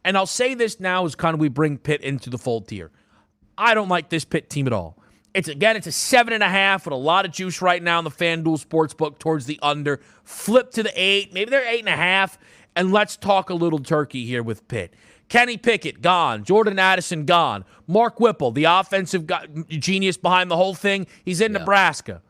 And I'll say this now as kind of we bring Pitt into the fold here. I don't like this Pitt team at all. It's a 7.5 with a lot of juice right now in the FanDuel Sportsbook towards the under. Flip to the 8. Maybe they're 8.5. And let's talk a little turkey here with Pitt. Kenny Pickett, gone. Jordan Addison, gone. Mark Whipple, the offensive genius behind the whole thing, he's in Nebraska.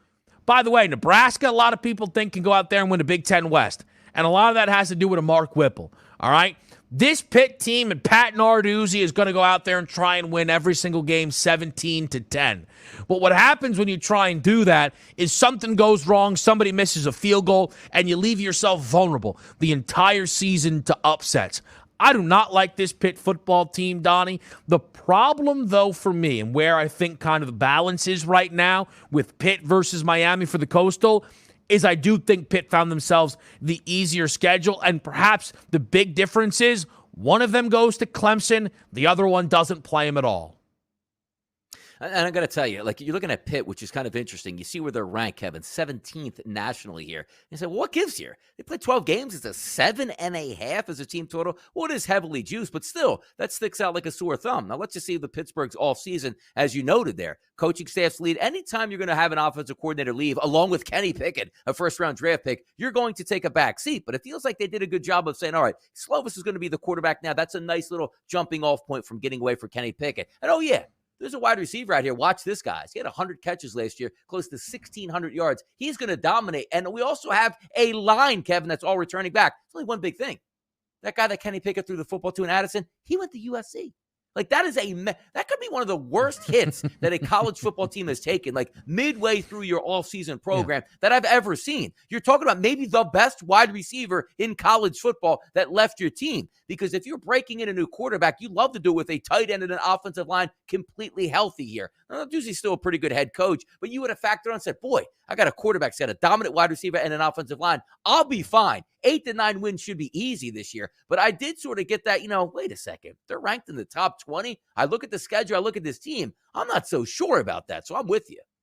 By the way, Nebraska, a lot of people think can go out there and win the Big Ten West. And a lot of that has to do with a Mark Whipple. All right? This Pitt team and Pat Narduzzi is going to go out there and try and win every single game 17-10. But what happens when you try and do that is something goes wrong, somebody misses a field goal, and you leave yourself vulnerable the entire season to upsets. I do not like this Pitt football team, Donnie. The problem, though, for me, and where I think kind of the balance is right now with Pitt versus Miami for the Coastal, is I do think Pitt found themselves the easier schedule, and perhaps the big difference is one of them goes to Clemson, the other one doesn't play him at all. And I'm going to tell you, like, you're looking at Pitt, which is kind of interesting. You see where they're ranked, Kevin, 17th nationally here. You say, well, what gives here? They played 12 games. It's a 7.5 as a team total. Well, it is heavily juiced, but still, that sticks out like a sore thumb. Now, let's just see the Pittsburgh's offseason, as you noted there. Coaching staff's lead. Anytime you're going to have an offensive coordinator leave, along with Kenny Pickett, a first-round draft pick, you're going to take a back seat. But it feels like they did a good job of saying, all right, Slovis is going to be the quarterback now. That's a nice little jumping-off point from getting away for Kenny Pickett. And, oh, yeah, there's a wide receiver out here. Watch this, guys. He had 100 catches last year, close to 1,600 yards. He's going to dominate. And we also have a line, Kevin, that's all returning back. It's only one big thing. That guy that Kenny Pickett threw the football to in Addison, he went to USC. Like, that could be one of the worst hits that a college football team has taken, like midway through your all-season program that I've ever seen. You're talking about maybe the best wide receiver in college football that left your team. Because if you're breaking in a new quarterback, you love to do it with a tight end and an offensive line completely healthy here. Now, Doozy's still a pretty good head coach, but you would have factored on and said, boy, I got a quarterback, got a dominant wide receiver and an offensive line. I'll be fine. 8 to 9 wins should be easy this year. But I did sort of get that, wait a second. They're ranked in the top 20. I look at the schedule. I look at this team. I'm not so sure about that. So I'm with you.